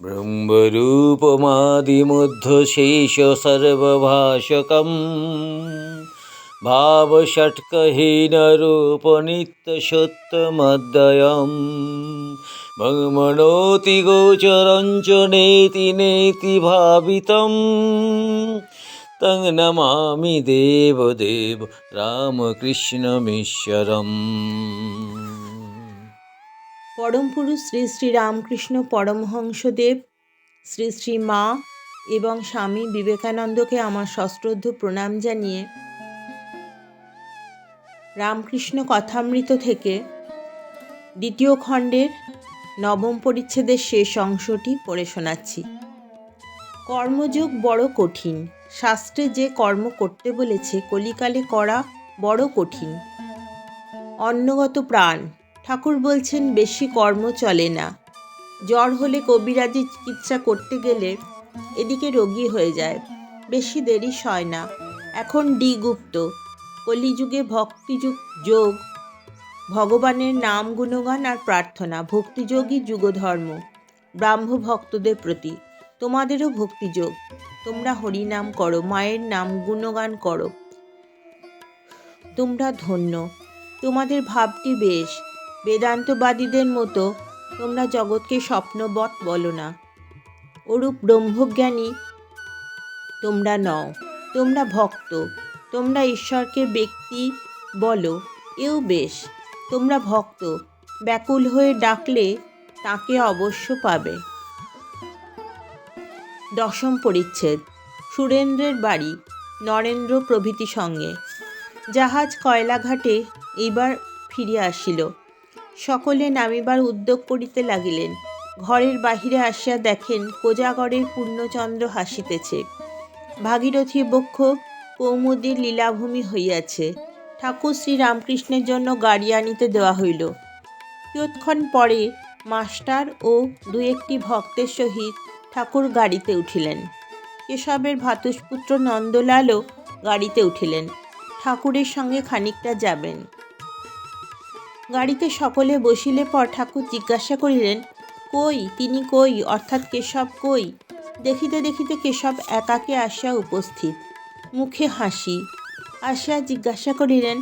ब्रह्मरूपमादिमुद्धशेषसर्वभाषकं भावषट्कहीनरूपनित्यसत्यमद्वयं ममनोति गोचरं च नेति नेति भावितं तं नमामि देवदेव রামকৃষ্ণমীশ্বরম। পরম পুরুষ শ্রী শ্রী রামকৃষ্ণ পরমহংসদেব, শ্রী শ্রী মা এবং স্বামী বিবেকানন্দকে আমার সশ্রদ্ধ প্রণাম জানিয়ে রামকৃষ্ণ কথামৃত থেকে দ্বিতীয় খণ্ডের নবম পরিচ্ছেদের শেষ অংশটি পড়ে শোনাচ্ছি। কর্মযোগ বড় কঠিন। শাস্ত্রে যে কর্ম করতে বলেছে কলিকালে করা বড় কঠিন। অন্নগত প্রাণ। ঠাকুর বলছেন বেশি কর্ম চলে না। জ্বর হলে কবিরাজি চিকিৎসা করতে গেলে এদিকে রোগী হয়ে যায়, বেশি দেরি সয় না। এখন ডি গুপ্ত। কলিযুগে ভক্তিযুগ যোগ, ভগবানের নাম গুণগান আর প্রার্থনা। ভক্তিযোগই যুগধর্ম ব্রাহ্ম ভক্তদের প্রতি। তোমাদেরও ভক্তিযোগ। তোমরা হরিনাম করো, মায়ের নাম গুণগান করো, তোমরা ধন্য। তোমাদের ভাবটি বেশ। বেদান্তবাদীদের মতো তোমরা জগৎকে স্বপ্নবৎ বলো না। ওরূপ ব্রহ্মজ্ঞানী তোমরা নও। তোমরা ভক্ত। তোমরা ঈশ্বরকে ব্যক্তি বলো, এও বেশ। তোমরা ভক্ত, ব্যাকুল হয়ে ডাকলে তাকে অবশ্য পাবে। দশম পরিচ্ছেদ। সুরেন্দ্রের বাড়ি নরেন্দ্র প্রভৃতি সঙ্গে। জাহাজ কয়লাঘাটে এইবার ফিরিয়া আসিল। সকলে নামিবার উদ্যোগ করিতে লাগিলেন। ঘরের বাহিরে আসিয়া দেখেন কোজাগরের পূর্ণচন্দ্র হাসিতেছে। ভাগীরথী বক্ষ কৌমুদীর লীলাভূমি হইয়াছে। ঠাকুর শ্রী রামকৃষ্ণের জন্য গাড়ি আনিতে দেওয়া হইল। কিয়ৎক্ষণ পরে মাস্টার ও দু একটি ভক্তের সহিত ঠাকুর গাড়িতে উঠিলেন। কেশবের ভ্রাতুষ্পুত্র নন্দলালও গাড়িতে উঠিলেন। ঠাকুরের সঙ্গে খানিকটা যাবেন। গাড়িতে সকলে বসিলে পর ঠাকুর জিজ্ঞাসা করিলেন, কই তিনি কই, অর্থাৎ কেশব কই? দেখিতে দেখিতে কেশব একাকে আসিয়া উপস্থিত, মুখে হাসি। আসিয়া জিজ্ঞাসা করিলেন,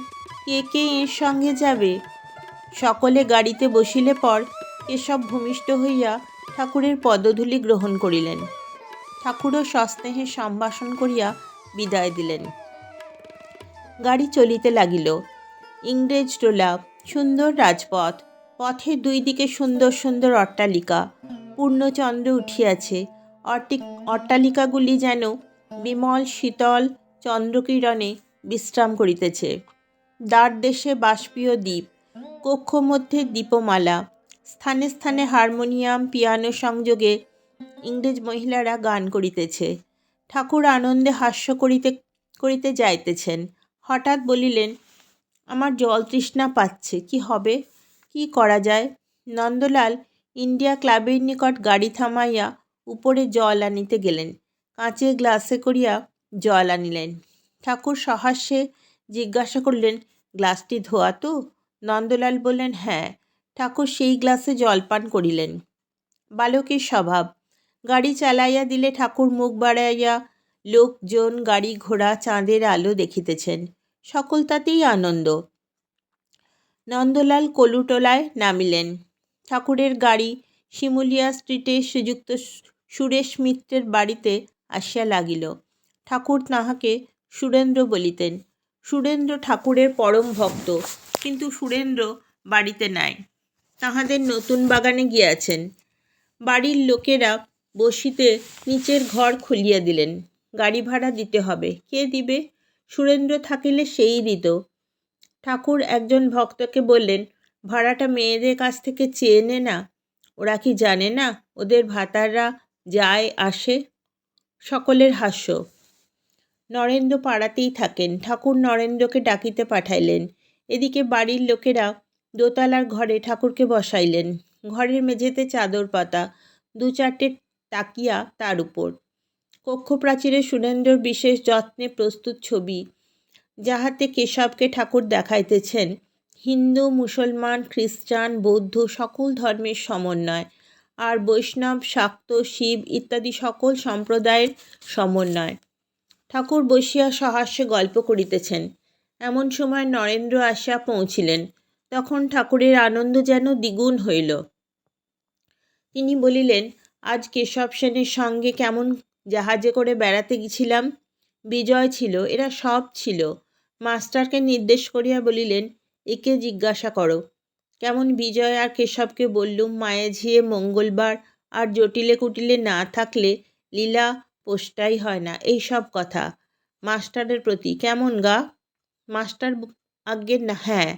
কে কে এর সঙ্গে যাবে? সকলে গাড়িতে বসিলে পর কেশব ভূমিষ্ঠ হইয়া ঠাকুরের পদধূলি গ্রহণ করিলেন। ঠাকুরও সস্নেহে সম্ভাষণ করিয়া বিদায় দিলেন। গাড়ি চলিতে লাগিল। ইংরেজ টোলা, সুন্দর রাজপথ, পথের দুই দিকে সুন্দর সুন্দর অট্টালিকা। পূর্ণচন্দ্র উঠিয়াছে। অট্টালিকাগুলি যেন বিমল শীতল চন্দ্রকিরণে বিশ্রাম করিতেছে। দ্বারদেশে বাষ্পীয় দ্বীপ, কক্ষ মধ্যে দীপমালা, স্থানে স্থানে হারমোনিয়াম পিয়ানো সংযোগে ইংরেজ মহিলারা গান করিতেছে। ঠাকুর আনন্দে হাস্য করিতে করিতে যাইতেছেন। হঠাৎ বলিলেন, আমার জল তৃষ্ণা পাচ্ছে, কি হবে, কি করা যায়? নন্দলাল ইন্ডিয়া ক্লাবের নিকট গাড়ি থামাইয়া উপরে জল আনিতে গেলেন। কাঁচের গ্লাসে করিয়া জল আনিলেন। ঠাকুর সহাস্যে জিজ্ঞাসা করলেন, গ্লাসটি ধোয়া তো? নন্দলাল বললেন, হ্যাঁ। ঠাকুর সেই গ্লাসে জলপান করিলেন। বালকের স্বভাব। গাড়ি চালাইয়া দিলে ঠাকুর মুখ বাড়াইয়া লোকজন, গাড়ি ঘোড়া, চাঁদের আলো দেখিতেছেন। সকল তাতেই আনন্দ। নন্দলাল কলুটোলায় নামিলেন। ঠাকুরের গাড়ি শিমুলিয়া স্ট্রিটে শ্রীযুক্ত সুরেশ মিত্রের বাড়িতে আসিয়া লাগিল। ঠাকুর তাহাকে সুরেন্দ্র বলিতেন। সুরেন্দ্র ঠাকুরের পরম ভক্ত, কিন্তু সুরেন্দ্র বাড়িতে নাই, তাহাদের নতুন বাগানে গিয়াছেন। বাড়ির লোকেরা বসিতে নিচের ঘর খুলিয়া দিলেন। গাড়ি ভাড়া দিতে হবে। কে দিবে? সুরেন্দ্র থাকিলে সেই দিত। ঠাকুর একজন ভক্তকে বললেন, ভাড়াটা মেয়েদের কাছ থেকে চেয়ে নে না, ওরা কি জানে না ওদের ভাতাররা যায় আসে? সকলের হাস্য। নরেন্দ্র পাড়াতেই থাকেন। ঠাকুর নরেন্দ্রকে ডাকিতে পাঠাইলেন। এদিকে বাড়ির লোকেরা দোতলার ঘরে ঠাকুরকে বসাইলেন। ঘরের মেঝেতে চাদর পাতা, দু চারটে তাকিয়া তার উপর। কক্ষপ্রাচীরে সুরেন্দ্রর বিশেষ যত্নে প্রস্তুত ছবি, যাহাতে কেশবকে ঠাকুর দেখাইতেছেন হিন্দু, মুসলমান, খ্রিস্টান, বৌদ্ধ সকল ধর্মের সমন্বয়। আর বৈষ্ণব, শাক্ত, শিব ইত্যাদি সকল সম্প্রদায়ের সমন্বয়। ঠাকুর বসিয়া সহাস্যে গল্প করিতেছেন। এমন সময় নরেন্দ্র আসিয়া পৌঁছিলেন। তখন ঠাকুরের আনন্দ যেন দ্বিগুণ হইল। তিনি বলিলেন, আজ কেশব সেনের সঙ্গে কেমন জাহাজে করে বেড়াতে গেছিলাম। বিজয় ছিল, এরা সব ছিল। মাস্টারকে নির্দেশ করিয়া বলিলেন, একে জিজ্ঞাসা করো। কেমন বিজয় আর কেশবকে বললুম, মায়ে ঝিয়ে মঙ্গলবার আর জটিলে কুটিলে না থাকলে লীলা পোষ্টাই হয় না, এই সব কথা। মাস্টারের প্রতি, কেমন গা? মাস্টার, আজ্ঞে না, হ্যাঁ।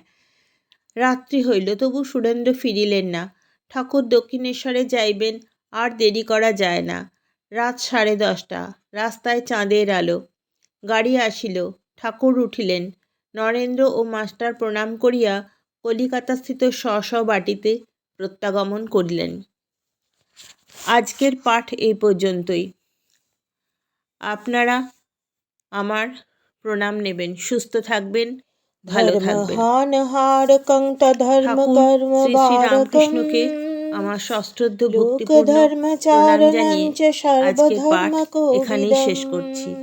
রাত্রি হইল, তবু সুরেন্দ্র ফিরিলেন না। ঠাকুর দক্ষিণেশ্বরে যাইবেন, আর দেরি করা যায় না। রাত 10:30, রাস্তায় চাঁদের আলো। গাড়ি আসিল, ঠাকুর উঠিলেন। নরেন্দ্র ও মাস্টার প্রণাম করিয়া কলিকাতাস্থিত স্ব বাটিতে প্রত্যাগমন করিলেন। আজকের পাঠ এই পর্যন্তই। আপনারা আমার প্রণাম নেবেন, সুস্থ থাকবেন, ভালো থাকবেন। ঠাকুর শ্রী শ্রী রামকৃষ্ণকে আমার সশ্রদ্ধ ভক্তিপূর্ণ প্রণাম জানিয়ে আজকের পাঠ এখানেই শেষ করছি।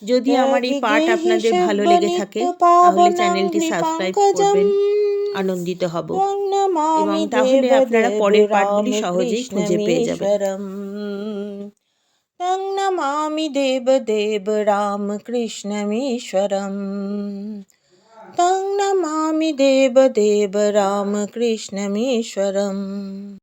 যদি আমার এই পাঠ আপনাদের ভালো লেগে থাকে তাহলে চ্যানেলটি সাবস্ক্রাইব করবেন, আনন্দিত হব, এবং তাহলে আপনারা পরের পাঠগুলি সহজেই খুঁজে পেয়ে যাবেন। तं नमामि देवदेव रामकृष्णमीश्वरम्। तं नमामि देवदेव रामकृष्णमीश्वरम्।